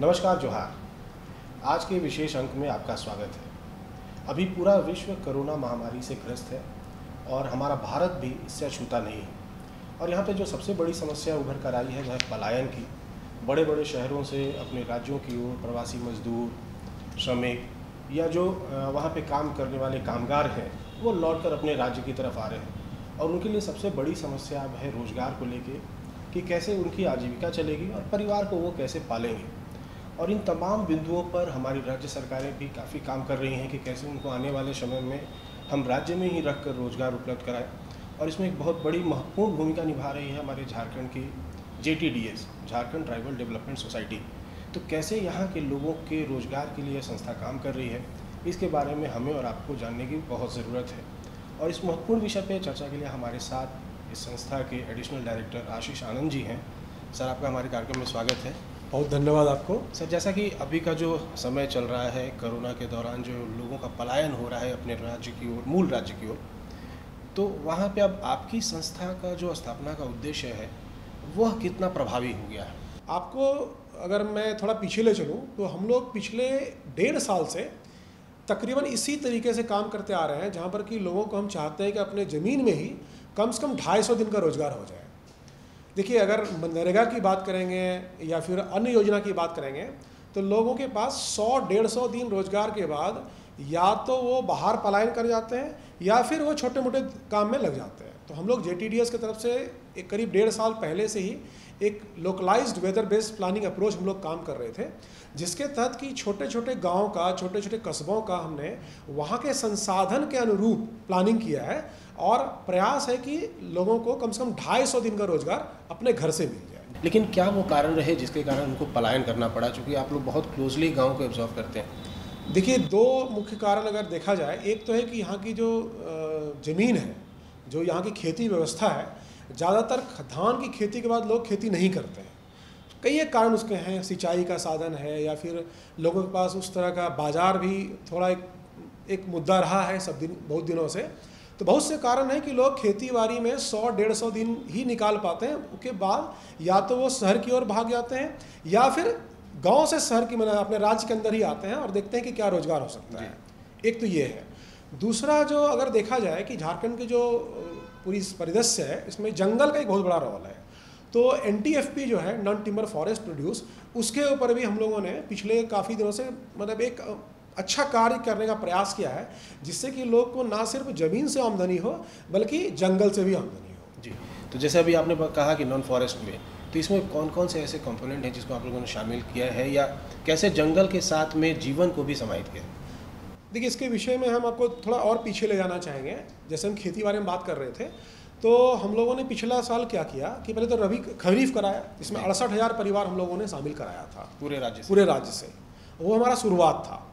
नमस्कार जोहार। आज के विशेष अंक में आपका स्वागत है। अभी पूरा विश्व कोरोना महामारी से ग्रस्त है और हमारा भारत भी इससे अछूता नहीं है। और यहाँ पे जो सबसे बड़ी समस्या उभर कर आई है वह है पलायन की। बड़े बड़े शहरों से अपने राज्यों की ओर प्रवासी मजदूर, श्रमिक या जो वहाँ पे काम करने वाले कामगार हैं वो लौटकर अपने राज्य की तरफ आ रहे हैं। और उनके लिए सबसे बड़ी समस्या अब है रोज़गार को लेके कि कैसे उनकी आजीविका चलेगी और परिवार को वो कैसे पालेंगे। और इन तमाम बिंदुओं पर हमारी राज्य सरकारें भी काफ़ी काम कर रही हैं कि कैसे उनको आने वाले समय में हम राज्य में ही रखकर रोज़गार उपलब्ध कराएं। और इसमें एक बहुत बड़ी महत्वपूर्ण भूमिका निभा रही है हमारे झारखंड की JTDS, Jharkhand tribal development society. तो कैसे यहाँ के लोगों के रोज़गार के लिए संस्था काम कर रही है, इसके बारे में हमें और आपको जानने की बहुत ज़रूरत है। और इस महत्वपूर्ण विषय पर चर्चा के लिए हमारे साथ इस संस्था के एडिशनल डायरेक्टर आशीष आनंद जी हैं। सर, आपका हमारे कार्यक्रम में स्वागत है। बहुत धन्यवाद आपको। सर, जैसा कि अभी का जो समय चल रहा है, कोरोना के दौरान जो लोगों का पलायन हो रहा है अपने राज्य की ओर, मूल राज्य की ओर, तो वहाँ पे अब आपकी संस्था का जो स्थापना का उद्देश्य है वह कितना प्रभावी हो गया है? आपको अगर मैं थोड़ा पीछे ले चलूँ तो हम लोग पिछले 1.5 साल से तकरीबन इसी तरीके से काम करते आ रहे हैं, जहाँ पर कि लोगों को हम चाहते हैं कि अपने ज़मीन में ही कम से कम 250 दिन का रोज़गार हो जाए। देखिए, अगर मनरेगा की बात करेंगे या फिर अन्य योजना की बात करेंगे तो लोगों के पास 100-150 दिन रोजगार के बाद या तो वो बाहर पलायन कर जाते हैं या फिर वो छोटे मोटे काम में लग जाते हैं। तो हम लोग JTDS की तरफ से एक करीब 1.5 साल पहले से ही एक localised weather based planning approach हम लोग काम कर रहे थे, जिसके तहत कि छोटे छोटे गाँव का, छोटे छोटे कस्बों का हमने वहाँ के संसाधन के अनुरूप प्लानिंग किया है। और प्रयास है कि लोगों को कम से कम 250 दिन का रोजगार अपने घर से मिल जाए। लेकिन क्या वो कारण रहे जिसके कारण उनको पलायन करना पड़ा, चूँकि आप लोग बहुत क्लोजली गाँव को ऑब्जर्व करते हैं? देखिए, 2 मुख्य कारण अगर देखा जाए, एक तो है कि यहाँ की जो ज़मीन है, जो यहाँ की खेती व्यवस्था है, ज़्यादातर धान की खेती के बाद लोग खेती नहीं करते हैं। कई एक कारण उसके हैं, सिंचाई का साधन है या फिर लोगों के पास उस तरह का बाज़ार भी थोड़ा एक मुद्दा रहा है बहुत दिनों से। तो बहुत से कारण हैं कि लोग खेती बाड़ी में 100-150 दिन ही निकाल पाते हैं। उसके बाद या तो वो शहर की ओर भाग जाते हैं या फिर गांव से शहर की अपने राज्य के अंदर ही आते हैं और देखते हैं कि क्या रोजगार हो सकता है। एक तो ये है। दूसरा, जो अगर देखा जाए कि झारखंड की जो पूरी परिदृश्य है, इसमें जंगल का एक बहुत बड़ा रोल है। तो NTFP जो है, नॉन टिम्बर फॉरेस्ट प्रोड्यूस, उसके ऊपर भी हम लोगों ने पिछले काफ़ी दिनों से एक अच्छा कार्य करने का प्रयास किया है, जिससे कि लोग को ना सिर्फ ज़मीन से आमदनी हो बल्कि जंगल से भी आमदनी हो। जी, तो जैसे अभी आपने कहा कि नॉन फॉरेस्ट में, तो इसमें कौन कौन से ऐसे कंपोनेंट हैं जिसको आप लोगों ने शामिल किया है या कैसे जंगल के साथ में जीवन को भी समाहित किया? देखिए, इसके विषय में हम आपको थोड़ा और पीछे ले जाना चाहेंगे। जैसे हम खेती बारे में बात कर रहे थे, तो हम लोगों ने पिछला साल क्या किया कि पहले तो खरीफ कराया, इसमें 68,000 परिवार हम लोगों ने शामिल कराया था पूरे राज्य से। वो हमारा शुरुआत था।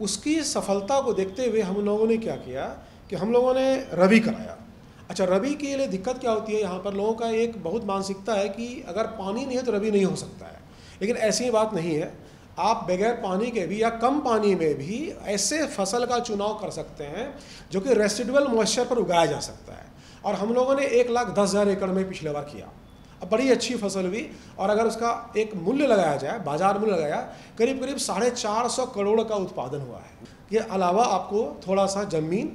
उसकी सफलता को देखते हुए हम लोगों ने क्या किया कि हम लोगों ने रबी कराया। अच्छा, रबी के लिए दिक्कत क्या होती है, यहाँ पर लोगों का एक बहुत मानसिकता है कि अगर पानी नहीं है तो रबी नहीं हो सकता है। लेकिन ऐसी बात नहीं है। आप बगैर पानी के भी या कम पानी में भी ऐसे फसल का चुनाव कर सकते हैं जो कि रेसिडुअल मॉइस्चर पर उगाया जा सकता है। और हम लोगों ने 1,10,000 एकड़ में पिछले बार किया। अब बड़ी अच्छी फसल हुई। और अगर उसका एक मूल्य लगाया जाए, बाजार मूल्य लगाया, करीब 450 करोड़ का उत्पादन हुआ है। ये अलावा आपको थोड़ा सा ज़मीन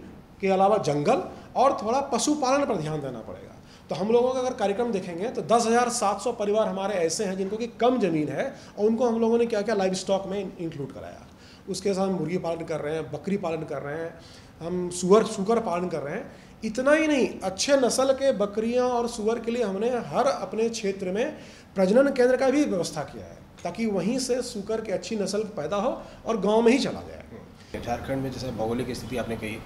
के अलावा जंगल और थोड़ा पशुपालन पर ध्यान देना पड़ेगा। तो हम लोगों का अगर कार्यक्रम देखेंगे तो 10,700 परिवार हमारे ऐसे हैं जिनको कि कम ज़मीन है और उनको हम लोगों ने क्या क्या लाइव स्टॉक में इंक्लूड कराया। उसके साथ मुर्गी पालन कर रहे हैं, बकरी पालन कर रहे हैं, हम सुअर पालन कर रहे हैं। इतना ही नहीं, अच्छे नस्ल के बकरियां और सुअर के लिए हमने हर अपने क्षेत्र में प्रजनन केंद्र का भी व्यवस्था किया है, ताकि वहीं से सुअर की अच्छी नस्ल पैदा हो और गांव में ही चला जाए। झारखंड में जैसे भौगोलिक स्थिति आपने कही,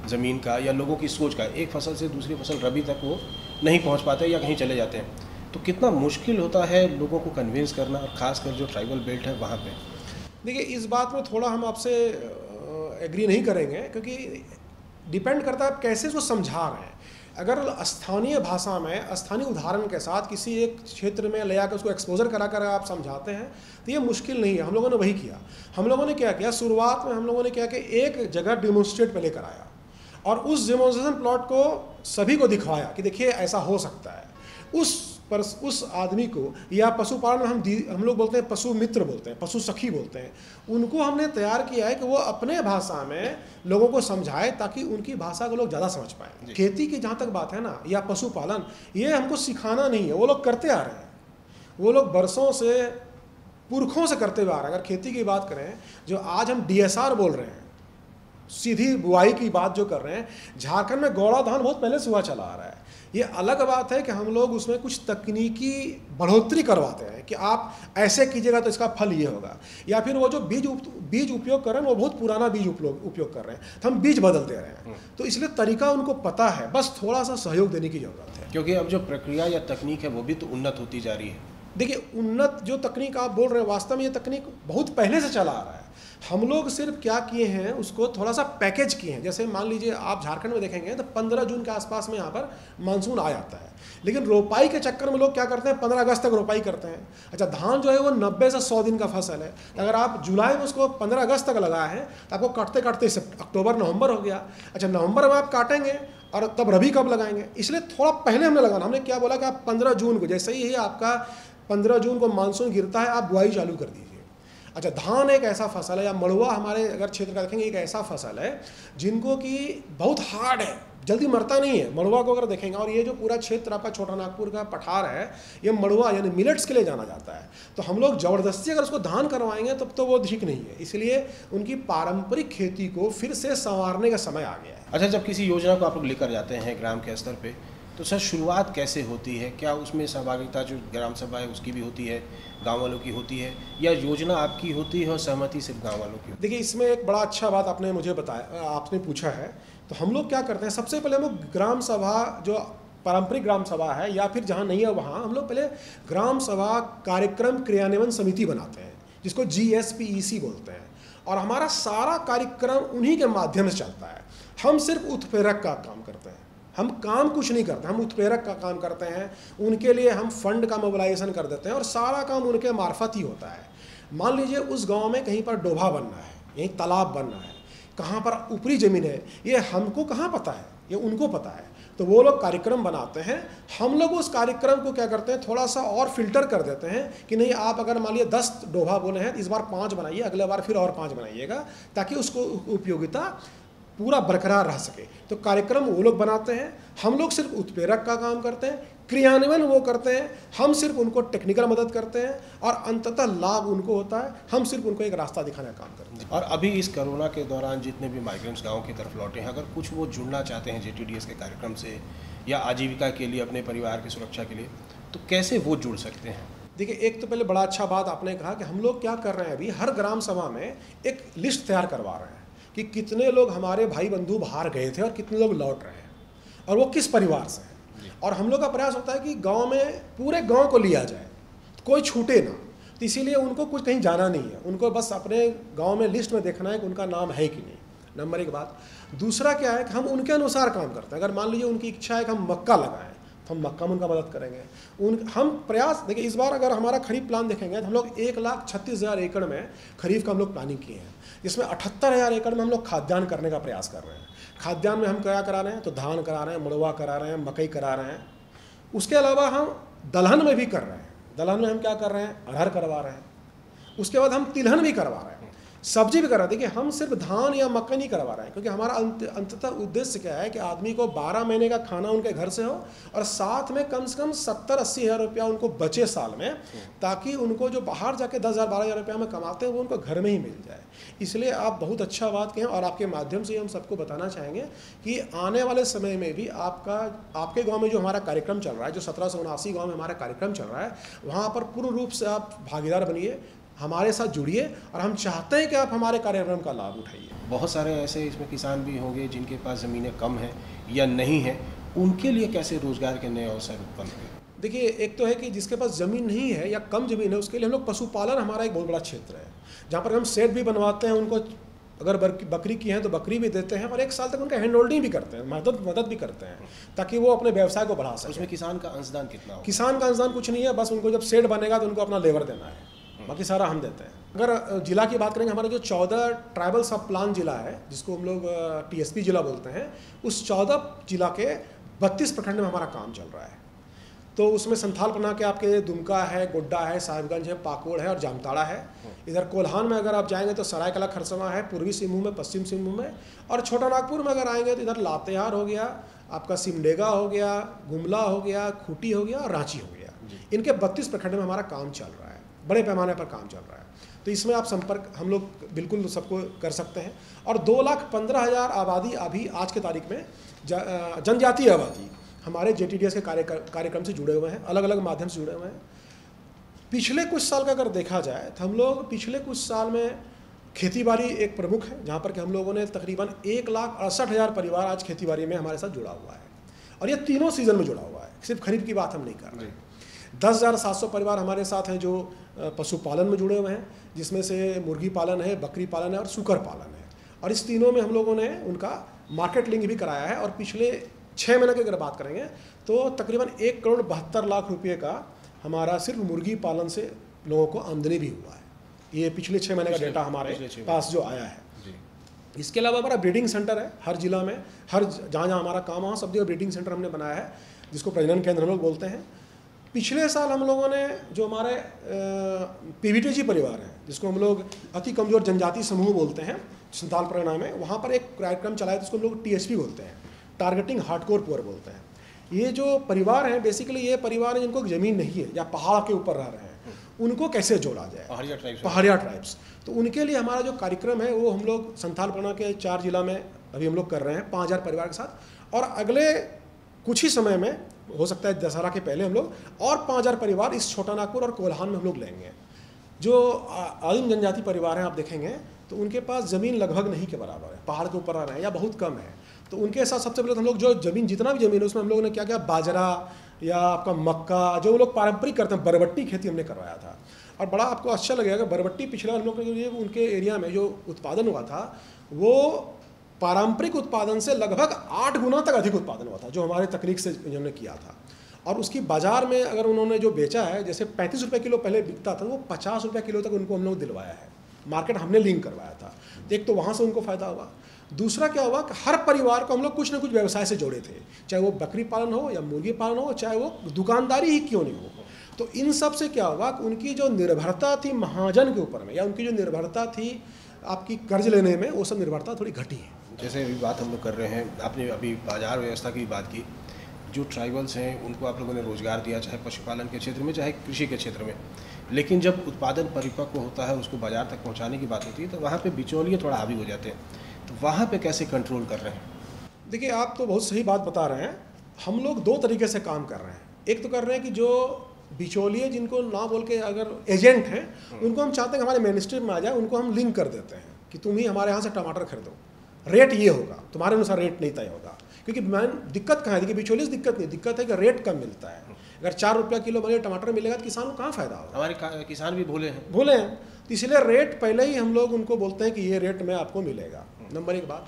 ज़मीन का या लोगों की सोच का, एक फसल से दूसरी फसल रबी तक वो नहीं पहुँच पाते या कहीं चले जाते हैं, तो कितना मुश्किल होता है लोगों को कन्विंस करना, और ख़ासकर जो ट्राइबल बेल्ट है वहाँ पर? देखिए, इस बात में थोड़ा हम आपसे एग्री नहीं करेंगे, क्योंकि डिपेंड करता है आप कैसे उसको समझा रहे हैं। अगर स्थानीय भाषा में, स्थानीय उदाहरण के साथ किसी एक क्षेत्र में ले आकर उसको एक्सपोजर करा कर आप समझाते हैं तो ये मुश्किल नहीं है। हम लोगों ने वही किया। हम लोगों ने क्या किया, शुरुआत में हम लोगों ने क्या किया, एक जगह डिमोन्स्ट्रेट पे लेकर आया और उस डेमोन्स्ट्रेशन प्लॉट को सभी को दिखवाया कि देखिए ऐसा हो सकता है। उस उस आदमी को, या पशुपालन में हम लोग बोलते हैं पशु मित्र बोलते हैं, पशु सखी बोलते हैं, उनको हमने तैयार किया है कि वो अपने भाषा में लोगों को समझाए ताकि उनकी भाषा को लोग ज़्यादा समझ पाए। खेती की जहाँ तक बात है ना, या पशुपालन, ये हमको सिखाना नहीं है, वो लोग करते आ रहे हैं, वो लोग बरसों से पुरखों से करते हुए आ रहे हैं। अगर खेती की बात करें, जो आज हम DSR बोल रहे हैं, सीधी बुआई की बात जो कर रहे हैं, झारखंड में गौड़ा धान बहुत पहले से हुआ चला आ रहा है। ये अलग बात है कि हम लोग उसमें कुछ तकनीकी बढ़ोतरी करवाते हैं कि आप ऐसे कीजिएगा तो इसका फल ये होगा, या फिर वो जो बीज उपयोग कर रहे हैं वो बहुत पुराना बीज उपयोग कर रहे हैं, तो हम बीज बदल दे रहे हैं। तो इसलिए तरीका उनको पता है, बस थोड़ा सा सहयोग देने की ज़रूरत है। क्योंकि अब जो प्रक्रिया या तकनीक है वो भी तो उन्नत होती जा रही है। देखिए, उन्नत जो तकनीक आप बोल रहे हैं, वास्तव में ये तकनीक बहुत पहले से चला आ रहा है। हम लोग सिर्फ क्या किए हैं, उसको थोड़ा सा पैकेज किए हैं। जैसे मान लीजिए आप झारखंड में देखेंगे तो 15 जून के आसपास में यहाँ पर मानसून आ जाता है, लेकिन रोपाई के चक्कर में लोग क्या करते हैं, 15 अगस्त तक रोपाई करते हैं। अच्छा, धान जो है वो 90 से 100 दिन का फसल है। अगर आप जुलाई में उसको 15 अगस्त तक लगाए हैं तो आपको काटते काटते अक्टूबर नवंबर हो गया। अच्छा, नवंबर में आप काटेंगे और तब रबी कब लगाएंगे, इसलिए थोड़ा पहले हमने लगाना। हमने क्या बोला कि आप 15 जून को, जैसे ही आपका 15 जून को मानसून गिरता है, आप बुआई चालू कर दीजिए। अच्छा, धान एक ऐसा फसल है, या मड़ुआ हमारे अगर क्षेत्र का देखेंगे, एक ऐसा फसल है जिनको कि बहुत हार्ड है, जल्दी मरता नहीं है। मड़ुआ को अगर देखेंगे, और ये जो पूरा क्षेत्र आपका छोटा नागपुर का पठार है, ये मड़ुआ यानी मिलेट्स के लिए जाना जाता है। तो हम लोग ज़बरदस्ती अगर उसको धान करवाएंगे तब तो वो ठीक नहीं है, इसलिए उनकी पारंपरिक खेती को फिर से संवारने का समय आ गया है। अच्छा, जब किसी योजना को आप लोग लेकर जाते हैं ग्राम के स्तर पे, तो सर शुरुआत कैसे होती है? क्या उसमें सहभागिता जो ग्राम सभा है उसकी भी होती है, गांव वालों की होती है, या योजना आपकी होती है और सहमति सिर्फ गांव वालों की? देखिए, इसमें एक बड़ा अच्छा बात आपने मुझे बताया, आपने पूछा है। तो हम लोग क्या करते हैं, सबसे पहले हम लोग ग्राम सभा, जो पारंपरिक ग्राम सभा है या फिर जहाँ नहीं है वहाँ, हम लोग पहले ग्राम सभा कार्यक्रम क्रियान्वयन समिति बनाते हैं, जिसको GSPEC बोलते हैं। और हमारा सारा कार्यक्रम उन्हीं के माध्यम से चलता है। हम सिर्फ उत्प्रेरक का काम करते हैं, हम काम कुछ नहीं करते, हम उत्प्रेरक का काम करते हैं। उनके लिए हम फंड का मोबिलाइजेशन कर देते हैं और सारा काम उनके मार्फत ही होता है। मान लीजिए उस गांव में कहीं पर डोभा बनना है, यहीं तालाब बनना है, कहाँ पर ऊपरी ज़मीन है, ये हमको कहाँ पता है, ये उनको पता है। तो वो लोग कार्यक्रम बनाते हैं, हम लोग उस कार्यक्रम को क्या करते हैं, थोड़ा सा और फिल्टर कर देते हैं कि नहीं, आप अगर मान लीजिए 10 डोभा बोले हैं तो इस बार 5 बनाइए, अगले बार फिर और 5 बनाइएगा, ताकि उसको उपयोगिता पूरा बरकरार रह सके। तो कार्यक्रम वो लोग बनाते हैं, हम लोग सिर्फ उत्प्रेरक का काम करते हैं, क्रियान्वयन वो करते हैं, हम सिर्फ उनको टेक्निकल मदद करते हैं और अंततः लाभ उनको होता है। हम सिर्फ उनको एक रास्ता दिखाने का काम करते हैं। और अभी इस कोरोना के दौरान जितने भी माइग्रेंट्स गाँव की तरफ लौटे हैं, अगर कुछ वो जुड़ना चाहते हैं JTDS के कार्यक्रम से या आजीविका के लिए, अपने परिवार की सुरक्षा के लिए, तो कैसे वो जुड़ सकते हैं? देखिए, एक तो पहले बड़ा अच्छा बात आपने कहा कि हम लोग क्या कर रहे हैं, अभी हर ग्राम सभा में एक लिस्ट तैयार करवा रहे हैं कि कितने लोग हमारे भाई बंधु बाहर गए थे और कितने लोग लौट रहे हैं और वो किस परिवार से हैं। और हम लोग का प्रयास होता है कि गांव में पूरे गांव को लिया जाए, कोई छूटे ना। तो इसीलिए उनको कुछ कहीं जाना नहीं है, उनको बस अपने गांव में लिस्ट में देखना है कि उनका नाम है कि नहीं। नंबर 1 बात। दूसरा क्या है कि हम उनके अनुसार काम करते हैं। अगर मान लीजिए उनकी इच्छा है कि हम मक्का लगाएं, तो हम मक्का में उनका मदद करेंगे। हम प्रयास, देखिए इस बार अगर हमारा खरीफ प्लान देखेंगे तो हम लोग 1,36,000 एकड़ में खरीफ का हम लोग प्लानिंग किए हैं, जिसमें 78,000 एकड़ में हम लोग खाद्यान्न करने का प्रयास कर रहे हैं। खाद्यान्न में हम क्या करा रहे हैं, तो धान करा रहे हैं, मड़ुआ करा रहे हैं, मकई करा रहे हैं। उसके अलावा हम दलहन में भी कर रहे हैं। दलहन में हम क्या कर रहे हैं, अरहर करवा रहे हैं। उसके बाद हम तिलहन भी करवा रहे हैं, सब्जी भी करा। देखिए, हम सिर्फ धान या मक्का नहीं करवा रहे हैं, क्योंकि हमारा अंततः उद्देश्य क्या है कि आदमी को 12 महीने का खाना उनके घर से हो और साथ में कम से कम 70-80 हज़ार रुपया उनको बचे साल में, ताकि उनको जो बाहर जाके 10,000-12,000 रुपया में कमाते हैं वो उनको घर में ही मिल जाए। इसलिए आप बहुत अच्छा बात कहें, और आपके माध्यम से हम सबको बताना चाहेंगे कि आने वाले समय में भी आपके गाँव में जो हमारा कार्यक्रम चल रहा है, जो 1779 गाँव में हमारा कार्यक्रम चल रहा है, वहाँ पर पूर्ण रूप से आप भागीदार बनिए, हमारे साथ जुड़िए, और हम चाहते हैं कि आप हमारे कार्यक्रम का लाभ उठाइए। बहुत सारे ऐसे इसमें किसान भी होंगे जिनके पास ज़मीनें कम हैं या नहीं हैं, उनके लिए कैसे रोजगार के नए अवसर उत्पन्न हुए? देखिए, एक तो है कि जिसके पास ज़मीन नहीं है या कम ज़मीन है, उसके लिए हम लोग पशुपालन, हमारा एक बहुत बड़ा क्षेत्र है, जहाँ पर हम शेड भी बनवाते हैं। उनको अगर बकरी की हैं तो बकरी भी देते हैं, और 1 साल तक उनका हैंड होल्डिंग भी करते हैं, मदद भी करते हैं, ताकि वो अपने व्यवसाय को बढ़ा सकें। उसमें किसान का अंशदान कितना हो? किसान का अंशदान कुछ नहीं है, बस उनको जब शेड बनेगा तो उनको अपना लेबर देना है, बाकी सारा हम देते हैं। अगर जिला की बात करेंगे, हमारा जो 14 ट्राइबल सब प्लान जिला है, जिसको हम लोग TSP जिला बोलते हैं, उस 14 जिला के 32 प्रखंड में हमारा काम चल रहा है। तो उसमें संथालपना के आपके दुमका है, गोड्डा है, साहिबगंज है, पाकोड़ है और जामताड़ा है। इधर कोल्हान में अगर आप जाएंगे तो सरायकला खरसवां है, पूर्वी सिंहभूम में, पश्चिम सिंहभूम में। और छोटा नागपुर में अगर आएंगे तो इधर लातेहार हो गया, आपका सिमडेगा हो गया, गुमला हो गया, खूंटी हो गया और रांची हो गया। इनके 32 प्रखंड में हमारा काम चल रहा है, बड़े पैमाने पर काम चल रहा है। तो इसमें आप संपर्क हम लोग बिल्कुल सबको कर सकते हैं। और 2,15,000 आबादी अभी आज के तारीख में जनजातीय आबादी हमारे JTDS के कार्यक्रम से जुड़े हुए हैं, अलग अलग माध्यम से जुड़े हुए हैं। पिछले कुछ साल का अगर देखा जाए तो हम लोग पिछले कुछ साल में खेतीबाड़ी एक प्रमुख है, जहाँ पर कि हम लोगों ने तकरीबन 1,68,000 परिवार आज खेतीबाड़ी में हमारे साथ जुड़ा हुआ है। और ये तीनों सीज़न में जुड़ा हुआ है, सिर्फ खरीफ की बात हम नहीं कर रहे। 10,700 परिवार हमारे साथ हैं जो पशुपालन में जुड़े हुए हैं, जिसमें से मुर्गी पालन है, बकरी पालन है और सूकर पालन है। और इस तीनों में हम लोगों ने उनका मार्केट लिंक भी कराया है। और पिछले 6 महीने की अगर बात करेंगे तो तकरीबन 1,72,00,000 रुपये का हमारा सिर्फ मुर्गी पालन से लोगों को आमदनी भी हुआ है। ये पिछले 6 महीने का डेटा हमारे पास जो आया है। इसके अलावा हमारा ब्रीडिंग सेंटर है हर जिला में, हर जहाँ जहाँ हमारा काम वहाँ सब जगह ब्रीडिंग सेंटर हमने बनाया है, जिसको प्रजनन केंद्र हम लोग बोलते हैं। पिछले साल हम लोगों ने जो हमारे PVTG परिवार हैं, जिसको हम लोग अति कमज़ोर जनजाति समूह बोलते हैं, संताल परगना में, वहाँ पर एक कार्यक्रम चलाया जिसको हम लोग TSP बोलते हैं, टारगेटिंग हार्डकोर पुअर बोलते हैं। ये जो परिवार हैं बेसिकली ये परिवार है जिनको ज़मीन नहीं है या पहाड़ के ऊपर रह रहे हैं, उनको कैसे जोड़ा जाए, पहाड़िया ट्राइब्स। तो उनके लिए हमारा जो कार्यक्रम है वो हम लोग संथाल परगना के 4 जिला में अभी हम लोग कर रहे हैं 5,000 परिवार के साथ। और अगले कुछ ही समय में, हो सकता है दशहरा के पहले, हम लोग और 5,000 परिवार इस छोटा नागपुर और कोल्हान में हम लोग लेंगे। जो आदिम जनजाति परिवार हैं आप देखेंगे तो उनके पास ज़मीन लगभग नहीं के बराबर है, पहाड़ के ऊपर रह रहे हैं या बहुत कम है। तो उनके साथ सबसे पहले तो हम लोग जो ज़मीन, जितना भी ज़मीन है उसमें हम लोगों ने क्या किया, बाजरा या आपका मक्का, जो लोग पारंपरिक करते हैं, बरबट्टी खेती हमने करवाया था। और बड़ा आपको अच्छा लगेगा कि बरबट्टी पिछले हम लोग ने उनके एरिया में जो उत्पादन हुआ था वो पारंपरिक उत्पादन से लगभग 8 गुना तक अधिक उत्पादन हुआ था, जो हमारे तकनीक से उन्होंने किया था। और उसकी बाज़ार में अगर उन्होंने जो बेचा है, जैसे 35 रुपये किलो पहले बिकता था, वो 50 रुपये किलो तक उनको हम लोग दिलवाया है, मार्केट हमने लिंक करवाया था। एक तो वहाँ से उनको फ़ायदा हुआ। दूसरा क्या हुआ कि हर परिवार को हम लोग कुछ ना कुछ व्यवसाय से जोड़े थे, चाहे वो बकरी पालन हो या मुर्गी पालन हो, चाहे वो दुकानदारी ही क्यों नहीं हो। तो इन सब से क्या हुआ कि उनकी जो निर्भरता थी महाजन के ऊपर में, या उनकी जो निर्भरता थी आपकी कर्ज लेने में, वो सब निर्भरता थोड़ी घटी है। जैसे अभी बात हम लोग कर रहे हैं, आपने अभी बाजार व्यवस्था की बात की, जो ट्राइबल्स हैं उनको आप लोगों ने रोज़गार दिया, चाहे पशुपालन के क्षेत्र में चाहे कृषि के क्षेत्र में। लेकिन जब उत्पादन परिपक्व होता है, उसको बाजार तक पहुंचाने की बात होती है, तो वहाँ पे बिचौलिए थोड़ा हावी हो जाते हैं। तो वहाँ पे कैसे कंट्रोल कर रहे हैं? देखिए, आप तो बहुत सही बात बता रहे हैं। हम लोग 2 तरीके से काम कर रहे हैं। एक तो कर रहे हैं कि जो बिचौलिए, जिनको ना बोल के अगर एजेंट हैं, उनको हम चाहते हैं कि हमारे मेन स्ट्रीम में आ जाए, उनको हम लिंक कर देते हैं कि तुम ही हमारे यहाँ से टमाटर खरीदो, रेट ये होगा, तुम्हारे अनुसार रेट नहीं तय होगा। क्योंकि मैन दिक्कत कहाँ है, देखिए बिचौलिए से दिक्कत नहीं, दिक्कत है कि रेट कम मिलता है। अगर 4 रुपया किलो बने टमाटर मिलेगा तो किसान को कहाँ फ़ायदा होगा? हमारे किसान भी भूले हैं। तो इसलिए रेट पहले ही हम लोग उनको बोलते हैं कि ये रेट में आपको मिलेगा, नंबर 1 बात।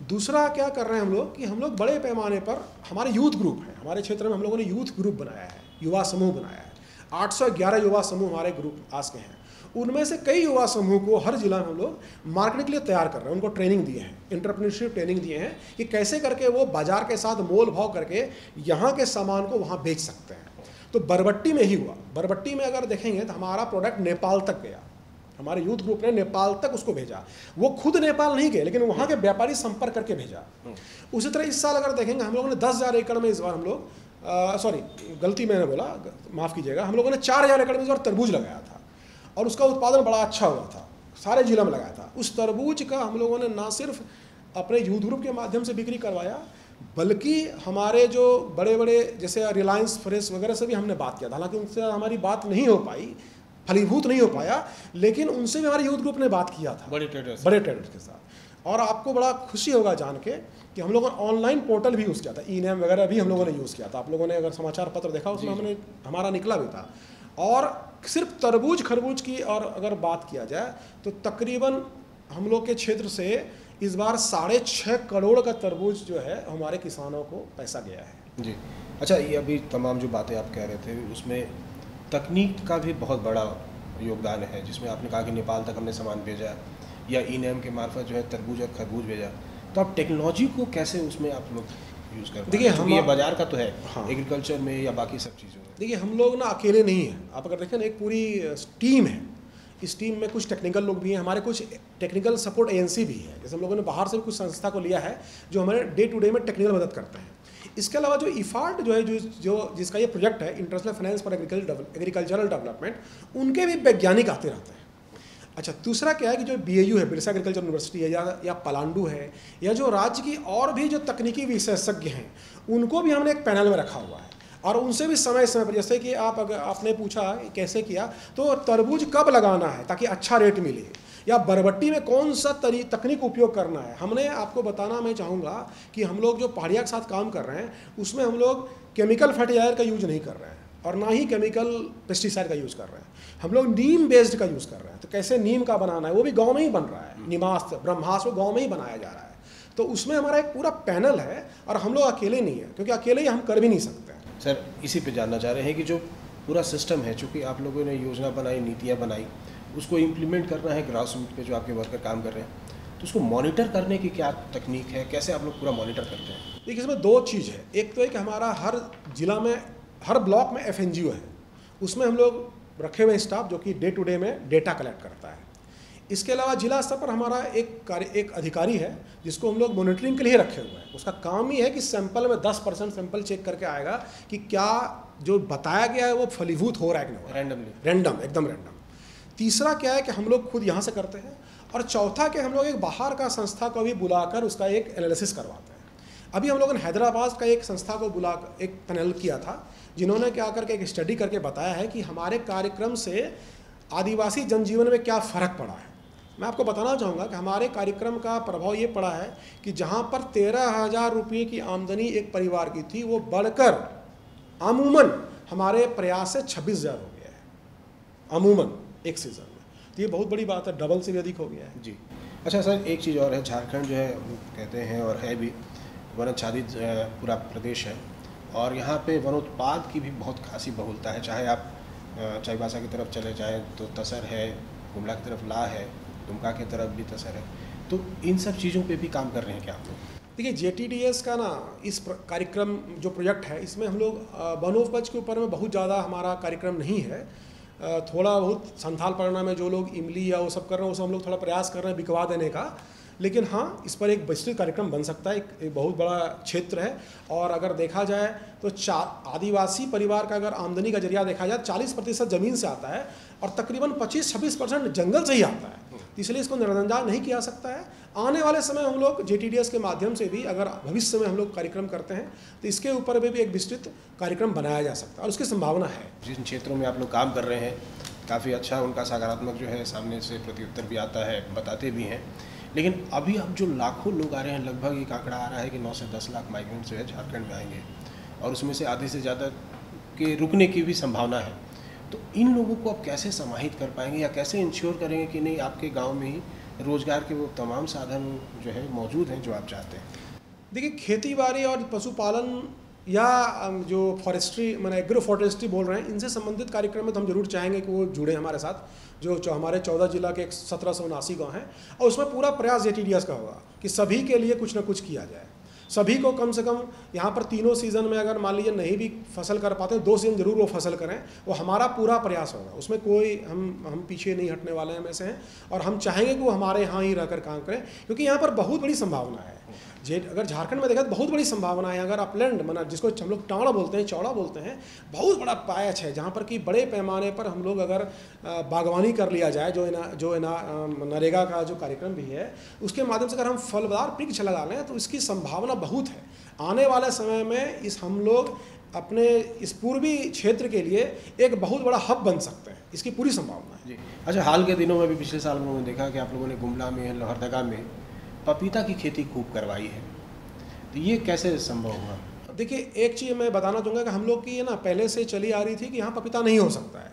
दूसरा क्या कर रहे हैं हम लोग कि हम लोग बड़े पैमाने पर, हमारे यूथ ग्रुप है, हमारे क्षेत्र में हम लोगों ने यूथ ग्रुप बनाया है, युवा समूह बनाया है। 811 युवा समूह हमारे ग्रुप आज के हैं। उनमें से कई युवा समूह को हर जिला में हम लोग मार्केटिंग के लिए तैयार कर रहे हैं, उनको ट्रेनिंग दिए हैं, एंटरप्रेन्योरशिप ट्रेनिंग दिए हैं कि कैसे करके वो बाजार के साथ मोल भाव करके यहाँ के सामान को वहाँ बेच सकते हैं। तो बरबट्टी में ही हुआ। बरबट्टी में अगर देखेंगे तो हमारा प्रोडक्ट नेपाल तक गया, हमारे यूथ ग्रुप ने नेपाल तक उसको भेजा। वो खुद नेपाल नहीं गए, लेकिन वहाँ के व्यापारी संपर्क करके भेजा। उसी तरह इस साल अगर देखेंगे, हम लोगों ने 10,000 एकड़ में इस बार हम लोग, सॉरी गलती मैंने बोला, माफ़ कीजिएगा, हम लोगों ने 4,000 एकड़ में इस बार तरबूज लगाया था और उसका उत्पादन बड़ा अच्छा हुआ था, सारे जिला में लगाया था। उस तरबूज का हम लोगों ने ना सिर्फ अपने यूथ ग्रुप के माध्यम से बिक्री करवाया, बल्कि हमारे जो बड़े बड़े जैसे रिलायंस फ्रेश वगैरह से भी हमने बात किया था। हालांकि उनसे हमारी बात नहीं हो पाई, फलीभूत नहीं हो पाया, लेकिन उनसे भी हमारे यूथ ग्रुप ने बात किया था, बड़े ट्रेडर्स के साथ। और आपको बड़ा खुशी होगा जान के कि हम लोगों ने ऑनलाइन पोर्टल भी यूज़ किया था, ई-नेम वगैरह भी हम लोगों ने यूज़ किया था। आप लोगों ने अगर समाचार पत्र देखा उसमें हमने हमारा निकला भी था। और सिर्फ तरबूज खरबूज की और अगर बात किया जाए तो तकरीबन हम लोग के क्षेत्र से इस बार 6.5 करोड़ का तरबूज जो है हमारे किसानों को पैसा गया है। जी अच्छा, ये अभी तमाम जो बातें आप कह रहे थे उसमें तकनीक का भी बहुत बड़ा योगदान है, जिसमें आपने कहा कि नेपाल तक हमने सामान भेजा या ई-नेम के मार्फत जो है तरबूज और खरबूज भेजा। तो आप टेक्नोलॉजी को कैसे उसमें आप लोग यूज़ कर पाए? देखिए क्योंकि ये बाजार का तो है, हाँ। एग्रीकल्चर में या बाकी सब चीज़ों में। देखिए हम लोग ना अकेले नहीं हैं, आप अगर देखें ना एक पूरी टीम है। इस टीम में कुछ टेक्निकल लोग भी हैं, हमारे कुछ टेक्निकल सपोर्ट एजेंसी भी है। जैसे हम लोगों ने बाहर से भी कुछ संस्था को लिया है जो हमारे डे टू डे में टेक्निकल मदद करते हैं। इसके अलावा जो IFART जो है जो जिसका ये प्रोजेक्ट है, international finance for agricultural development, उनके भी वैज्ञानिक आते रहते हैं। अच्छा, दूसरा क्या है कि जो BAU है, बिरसा एग्रीकल्चर यूनिवर्सिटी है, या पलांडू है, या जो राज्य की और भी जो तकनीकी विशेषज्ञ हैं, उनको भी हमने एक पैनल में रखा हुआ है। और उनसे भी समय समय पर, जैसे कि अगर आपने पूछा कैसे किया, तो तरबूज कब लगाना है ताकि अच्छा रेट मिले, या बरबट्टी में कौन सा तकनीक उपयोग करना है, हमने आपको बताना मैं चाहूँगा कि हम लोग जो पहाड़िया के साथ काम कर रहे हैं उसमें हम लोग केमिकल फर्टिलाइजर का यूज नहीं कर रहे हैं और ना ही केमिकल पेस्टिसाइड का यूज़ कर रहे हैं। हम लोग नीम बेस्ड का यूज़ कर रहे हैं। तो कैसे नीम का बनाना है वो भी गांव में ही बन रहा है, निमास्त्र ब्रह्मास्त्र गांव में ही बनाया जा रहा है। तो उसमें हमारा एक पूरा पैनल है और हम लोग अकेले नहीं हैं, क्योंकि अकेले ही हम कर भी नहीं सकते। सर, इसी पे जानना चाह रहे हैं कि जो पूरा सिस्टम है, चूँकि आप लोगों ने योजना बनाई, नीतियाँ बनाई, उसको इम्प्लीमेंट करना है ग्रास रूट पे जो आपके वर्कर काम कर रहे हैं, तो उसको मॉनिटर करने की क्या तकनीक है, कैसे आप लोग पूरा मॉनिटर करते हैं? देखिए इसमें दो चीज़ है। एक तो है कि हमारा हर जिला में, हर ब्लॉक में FNGO है, उसमें हम लोग रखे हुए स्टाफ जो कि डे टू डे में डेटा कलेक्ट करता है। इसके अलावा जिला स्तर पर हमारा एक अधिकारी है जिसको हम लोग मॉनिटरिंग के लिए रखे हुए हैं। उसका काम ही है कि सैंपल में 10% सैंपल चेक करके आएगा कि क्या जो बताया गया है वो फलीभूत हो रहा है कि नहीं हो रहा है, रैंडम, एकदम रैंडम। तीसरा क्या है कि हम लोग खुद यहाँ से करते हैं, और चौथा कि हम लोग एक बाहर का संस्था को भी बुलाकर उसका एक एनालिसिस करवाते हैं। अभी हम लोगों ने हैदराबाद का एक संस्था को बुलाकर एक पैनल किया था, जिन्होंने क्या करके एक स्टडी करके बताया है कि हमारे कार्यक्रम से आदिवासी जनजीवन में क्या फ़र्क पड़ा है। मैं आपको बताना चाहूँगा कि हमारे कार्यक्रम का प्रभाव ये पड़ा है कि जहाँ पर 13,000 रुपये की आमदनी एक परिवार की थी, वो बढ़कर अमूमन हमारे प्रयास से 26,000 हो गया है, अमूमन एक सीज़न में। तो ये बहुत बड़ी बात है, डबल से भी अधिक हो गया है जी। अच्छा सर, एक चीज़ और है, झारखंड जो है कहते हैं और है भी वनाच्छादित पूरा प्रदेश है, और यहाँ पे वनोत्पाद की भी बहुत खासी बहुलता है। चाहे आप चाईबासा की तरफ चले जाएँ तो तसर है, गुमला की तरफ ला है, दुमका की तरफ भी तसर है। तो इन सब चीज़ों पे भी काम कर रहे हैं क्या आप लोग? देखिए JTDS का ना इस कार्यक्रम जो प्रोजेक्ट है, इसमें हम लोग वनोपज के ऊपर में बहुत ज़्यादा हमारा कार्यक्रम नहीं है। थोड़ा बहुत संथाल परगना में जो लोग इमली या वो सब कर रहे हैं, वो सब हम लोग थोड़ा प्रयास कर रहे हैं बिकवा देने का। लेकिन हाँ, इस पर एक विस्तृत कार्यक्रम बन सकता है। एक बहुत बड़ा क्षेत्र है, और अगर देखा जाए तो आदिवासी परिवार का अगर आमदनी का जरिया देखा जाए 40% ज़मीन से आता है और तकरीबन 25-26% जंगल से ही आता है। इसलिए इसको नज़रअंदाज नहीं किया सकता है। आने वाले समय हम लोग JTDS के माध्यम से भी अगर भविष्य में हम लोग कार्यक्रम करते हैं तो इसके ऊपर भी एक विस्तृत कार्यक्रम बनाया जा सकता है, और उसकी संभावना है। जिन क्षेत्रों में आप लोग काम कर रहे हैं काफ़ी अच्छा उनका सकारात्मक जो है सामने से प्रत्युत्तर भी आता है, बताते भी हैं। लेकिन अभी अब जो लाखों लोग आ रहे हैं, लगभग एक आंकड़ा आ रहा है कि 9 से 10 लाख माइग्रेंट्स जो है झारखंड में आएंगे, और उसमें से आधे से ज़्यादा के रुकने की भी संभावना है। तो इन लोगों को आप कैसे समाहित कर पाएंगे, या कैसे इंश्योर करेंगे कि नहीं आपके गांव में ही रोज़गार के वो तमाम साधन जो है मौजूद हैं जो आप चाहते हैं? देखिए, खेती बाड़ी और पशुपालन या जो फॉरेस्ट्री मैंने एग्रो फॉरेस्ट्री बोल रहे हैं, इनसे संबंधित कार्यक्रम में तो हम जरूर चाहेंगे कि वो जुड़े हमारे साथ। जो हमारे 14 जिला के 1779 गाँव हैं, और उसमें पूरा प्रयास JTDS का होगा कि सभी के लिए कुछ ना कुछ किया जाए। सभी को कम से कम यहाँ पर तीनों सीज़न में अगर मान लीजिए नहीं भी फसल कर पाते, 2 सीज़न जरूर वो फसल करें, वो हमारा पूरा प्रयास होगा। उसमें कोई हम पीछे नहीं हटने वाले हैं में से हैं, और हम चाहेंगे कि वो हमारे यहाँ ही रहकर काम करें, क्योंकि यहाँ पर बहुत बड़ी संभावना है। अगर झारखंड में देखा तो बहुत बड़ी संभावना है। अगर अपलैंड मतलब जिसको हम लोग टाँड़ बोलते हैं, चौड़ा बोलते हैं, बहुत बड़ा पैच है जहाँ पर कि बड़े पैमाने पर हम लोग अगर बागवानी कर लिया जाए, जो नरेगा का जो कार्यक्रम भी है उसके माध्यम से अगर हम फलदार वृक्ष लगा लें तो इसकी संभावना बहुत है। आने वाले समय में हम लोग अपने इस पूर्वी क्षेत्र के लिए एक बहुत बड़ा हब बन सकते हैं, इसकी पूरी संभावना है जी। अच्छा, हाल के दिनों में भी पिछले साल में देखा कि आप लोगों ने गुमला में, लोहरदगा में पपीता की खेती खूब करवाई है, तो ये कैसे संभव हुआ? देखिए, एक चीज़ मैं बताना चाहूँगा कि हम लोग की ना पहले से चली आ रही थी कि यहाँ पपीता नहीं हो सकता है।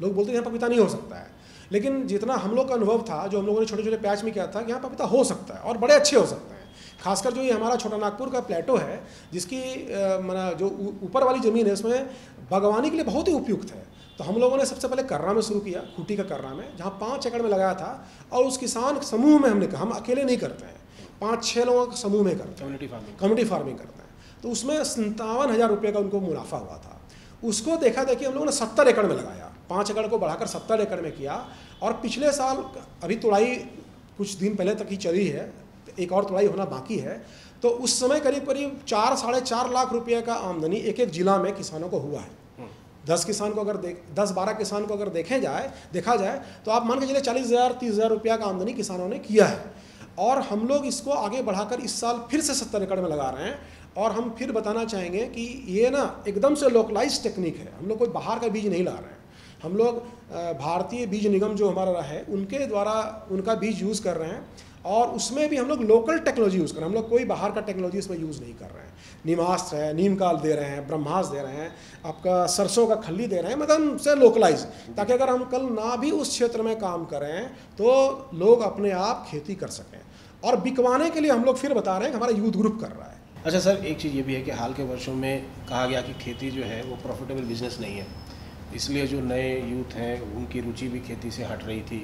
लोग बोलते हैं यहाँ पपीता नहीं हो सकता है, लेकिन जितना हम लोग का अनुभव था, जो हम लोगों ने छोटे छोटे पैच में किया था कि यहाँ पपीता हो सकता है और बड़े अच्छे हो सकते हैं। खासकर जो ये हमारा छोटा नागपुर का प्लेटो है, जिसकी जो ऊपर वाली ज़मीन है, उसमें बागवानी के लिए बहुत ही उपयुक्त है। तो हम लोगों ने सबसे पहले कर्रा में शुरू किया, खूटी का कर्रा में, जहाँ 5 एकड़ में लगाया था, और उस किसान समूह में हमने कहा, हम अकेले नहीं करते हैं, 5-6 लोगों के समूह में करते हैं, कम्युनिटी फार्मिंग करते हैं। तो उसमें 57,000 रुपये का उनको मुनाफा हुआ था। उसको देखा देखिए हम लोगों ने 70 एकड़ में लगाया, 5 एकड़ को बढ़ाकर 70 एकड़ में किया। और पिछले साल अभी तुड़ाई कुछ दिन पहले तक ही चली है, एक और तुड़ाई होना बाकी है, तो उस समय करीब करीब 4-4.5 लाख रुपये का आमदनी एक एक जिला में किसानों को हुआ है। 10 किसान को अगर 10-12 किसान को अगर देखा जाए तो आप मान के चलिए 40,000-30,000 रुपया का आमदनी किसानों ने किया है। और हम लोग इसको आगे बढ़ाकर इस साल फिर से 70 एकड़ में लगा रहे हैं। और हम फिर बताना चाहेंगे कि ये ना एकदम से लोकलाइज टेक्निक है, हम लोग कोई बाहर का बीज नहीं ला रहे हैं। हम लोग भारतीय बीज निगम जो हमारा है उनके द्वारा उनका बीज यूज़ कर रहे हैं, और उसमें भी हम लोग लोकल टेक्नोलॉजी यूज़ कर रहे हैं। हम लोग कोई बाहर का टेक्नोलॉजी इसमें यूज़ नहीं कर रहे हैं। नीमास्त्र है, नीम काल दे रहे हैं, ब्रह्मास्त्र दे रहे हैं, आपका सरसों का खल्ली दे रहे हैं, मतलब से लोकलाइज, ताकि अगर हम कल ना भी उस क्षेत्र में काम करें तो लोग अपने आप खेती कर सकें। और बिकवाने के लिए हम लोग फिर बता रहे हैं कि हमारा यूथ ग्रुप कर रहा है। अच्छा सर, एक चीज़ ये भी है कि हाल के वर्षों में कहा गया कि खेती जो है वो प्रॉफिटेबल बिजनेस नहीं है, इसलिए जो नए यूथ हैं उनकी रुचि भी खेती से हट रही थी।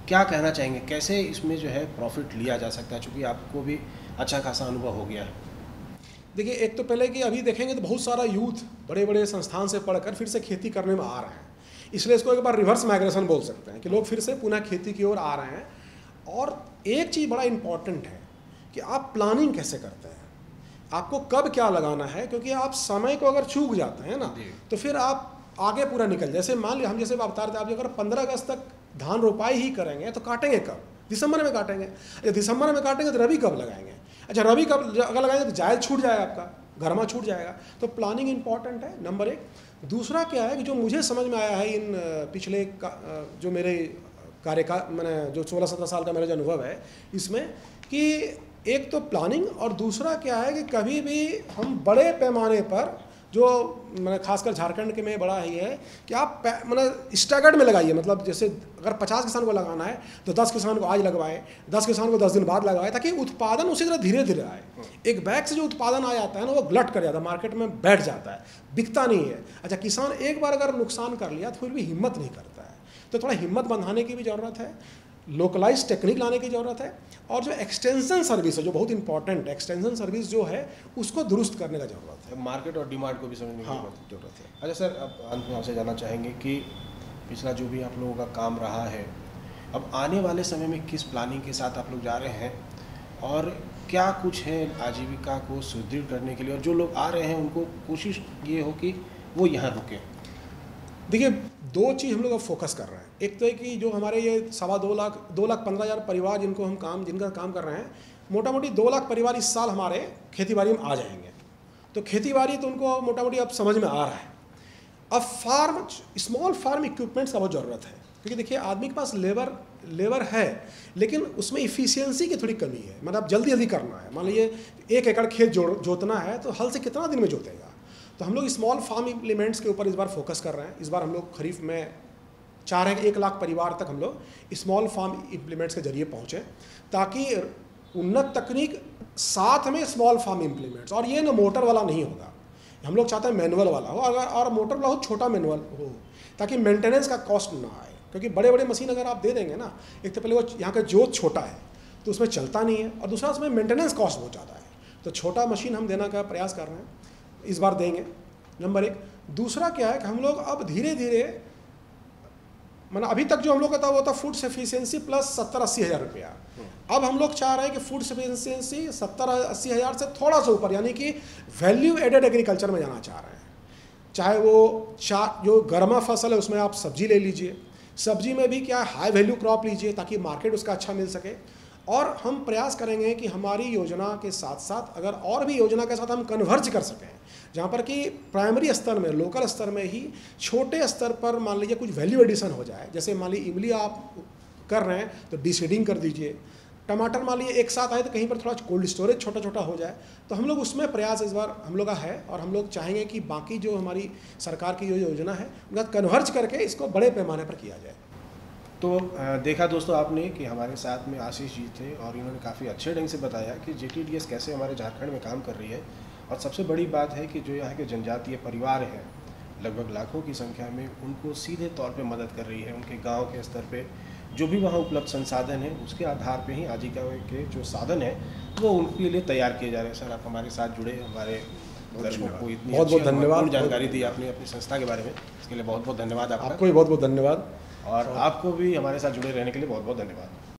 क्या कहना चाहेंगे, कैसे इसमें जो है प्रॉफिट लिया जा सकता है, चूँकि आपको भी अच्छा खासा अनुभव हो गया है? देखिए, एक तो पहले कि अभी देखेंगे तो बहुत सारा यूथ बड़े बड़े संस्थान से पढ़कर फिर से खेती करने में आ रहे हैं, इसलिए इसको एक बार रिवर्स माइग्रेशन बोल सकते हैं कि लोग फिर से पुनः खेती की ओर आ रहे हैं। और एक चीज़ बड़ा इम्पॉर्टेंट है कि आप प्लानिंग कैसे करते हैं, आपको कब क्या लगाना है, क्योंकि आप समय को अगर चूक जाते हैं ना तो फिर आप आगे पूरा निकल, जैसे मान लिया हम जैसे बता रहे थे, आप अगर 15 अगस्त तक धान रोपाई ही करेंगे तो काटेंगे कब? दिसंबर में काटेंगे। अच्छा, दिसंबर में काटेंगे तो रबी कब लगाएंगे? अच्छा, रबी कब अगर लगाएंगे तो जायद छूट जाएगा, आपका गर्मा छूट जाएगा। तो प्लानिंग इंपॉर्टेंट है, नंबर एक। दूसरा क्या है कि जो मुझे समझ में आया है इन पिछले जो मेरे कार्यकाल मैंने जो 16-17 साल का मेरा जो अनुभव है इसमें, कि एक तो प्लानिंग, और दूसरा क्या है कि कभी भी हम बड़े पैमाने पर जो मैंने खासकर झारखंड के में बड़ा ही है कि आप मतलब स्टैगर्ड में लगाइए, मतलब जैसे अगर 50 किसान को लगाना है तो 10 किसान को आज लगवाएं, 10 किसान को 10 दिन बाद लगवाएं, ताकि उत्पादन उसी तरह धीरे धीरे आए। एक बैग से जो उत्पादन आ जाता है ना वो गलट कर जाता है, मार्केट में बैठ जाता है, बिकता नहीं है। अच्छा, किसान एक बार अगर नुकसान कर लिया तो फिर भी हिम्मत नहीं करता है, तो थोड़ा हिम्मत बंधाने की भी ज़रूरत है, लोकलाइज टेक्निक लाने की ज़रूरत है, और जो एक्सटेंशन सर्विस है जो बहुत इंपॉर्टेंट है, एक्सटेंशन सर्विस जो है उसको दुरुस्त करने का ज़रूरत है, मार्केट और डिमांड को भी समझने की ज़रूरत है। अच्छा सर, अब अंत में आपसे जानना चाहेंगे कि पिछला जो भी आप लोगों का काम रहा है, अब आने वाले समय में किस प्लानिंग के साथ आप लोग जा रहे हैं, और क्या कुछ है आजीविका को सुदृढ़ करने के लिए, और जो लोग आ रहे हैं उनको कोशिश ये हो कि वो यहाँ रुकें? देखिए, दो चीज़ हम लोग अब फोकस कर रहे हैं। एक तो है कि जो हमारे ये 2,15,000 परिवार जिनका काम कर रहे हैं, मोटा मोटी 2 लाख परिवार इस साल हमारे खेतीबाड़ी में आ जाएंगे। तो खेतीबाड़ी तो उनको मोटा मोटी अब समझ में आ रहा है। अब स्मॉल फार्म इक्विपमेंट्स का बहुत ज़रूरत है, क्योंकि देखिए आदमी के पास लेबर है, लेकिन उसमें इफ़िशियंसी की थोड़ी कमी है। मतलब जल्दी जल्दी करना है, मान लीजिए 1 एकड़ खेत जोतना है तो हल से कितना दिन में जोतेगा। तो हम लोग स्मॉल फार्म इम्प्लीमेंट्स के ऊपर इस बार फोकस कर रहे हैं। इस बार हम लोग खरीफ में चाह रहे हैं कि 1 लाख परिवार तक हम लोग स्मॉल फार्म इम्प्लीमेंट्स के जरिए पहुँचें, ताकि उन्नत तकनीक साथ में स्मॉल फार्म इम्प्लीमेंट्स, और ये ना मोटर वाला नहीं होगा, हम लोग चाहते हैं मैनुअल वाला हो, अगर और मोटर वाला हो छोटा मैनुअल हो, ताकि मेंटेनेंस का कॉस्ट ना आए। क्योंकि बड़े बड़े मशीन अगर आप दे देंगे ना, एक तो पहले वो यहाँ का जोत छोटा है तो उसमें चलता नहीं है, और दूसरा उसमें मेंटेनेंस कॉस्ट बहुत ज़्यादा है। तो छोटा मशीन हम देने का प्रयास कर रहे हैं, इस बार देंगे, नंबर एक। दूसरा क्या है कि हम लोग अब धीरे धीरे, मतलब अभी तक जो हम लोग का था वो था फूड सफिशिएंसी प्लस 70-80 हज़ार रुपया। अब हम लोग चाह रहे हैं कि फूड सफिशिएंसी 70-80 हज़ार से थोड़ा सा ऊपर, यानी कि वैल्यू एडेड एग्रीकल्चर में जाना चाह रहे हैं। चाहे वो जो गर्मा फसल है उसमें आप सब्जी ले लीजिए, सब्जी में भी क्या हाई वैल्यू क्रॉप लीजिए ताकि मार्केट उसका अच्छा मिल सके। और हम प्रयास करेंगे कि हमारी योजना के साथ साथ अगर और भी योजना के साथ हम कन्वर्ज कर सकें, जहाँ पर कि प्राइमरी स्तर में, लोकल स्तर में ही छोटे स्तर पर मान लीजिए कुछ वैल्यू एडिशन हो जाए। जैसे मान लीजिए इमली आप कर रहे हैं तो डिसीडिंग कर दीजिए, टमाटर मान लीजिए एक साथ आए तो कहीं पर थोड़ा कोल्ड स्टोरेज छोटा छोटा हो जाए। तो हम लोग उसमें प्रयास इस बार हम लोग का है, और हम लोग चाहेंगे कि बाकी जो हमारी सरकार की जो योजना है उनका कन्वर्ज करके इसको बड़े पैमाने पर किया जाए। तो देखा दोस्तों आपने कि हमारे साथ में आशीष जी थे, और इन्होंने काफ़ी अच्छे ढंग से बताया कि JTDS कैसे हमारे झारखंड में काम कर रही है। और सबसे बड़ी बात है कि जो यहाँ के जनजातीय परिवार हैं, लगभग लाखों की संख्या में, उनको सीधे तौर पे मदद कर रही है, उनके गांव के स्तर पे जो भी वहाँ उपलब्ध संसाधन है उसके आधार पे ही आजीविका के जो साधन है वो उनके लिए तैयार किए जा रहे हैं। सर, आप हमारे साथ जुड़े, हमारे दर्शकों को इतनी बहुत बहुत धन्यवाद, जानकारी दी आपने अपनी संस्था के बारे में, इसके लिए बहुत बहुत धन्यवाद आपका। आपको भी बहुत बहुत धन्यवाद और आपको भी हमारे साथ जुड़े रहने के लिए बहुत बहुत धन्यवाद।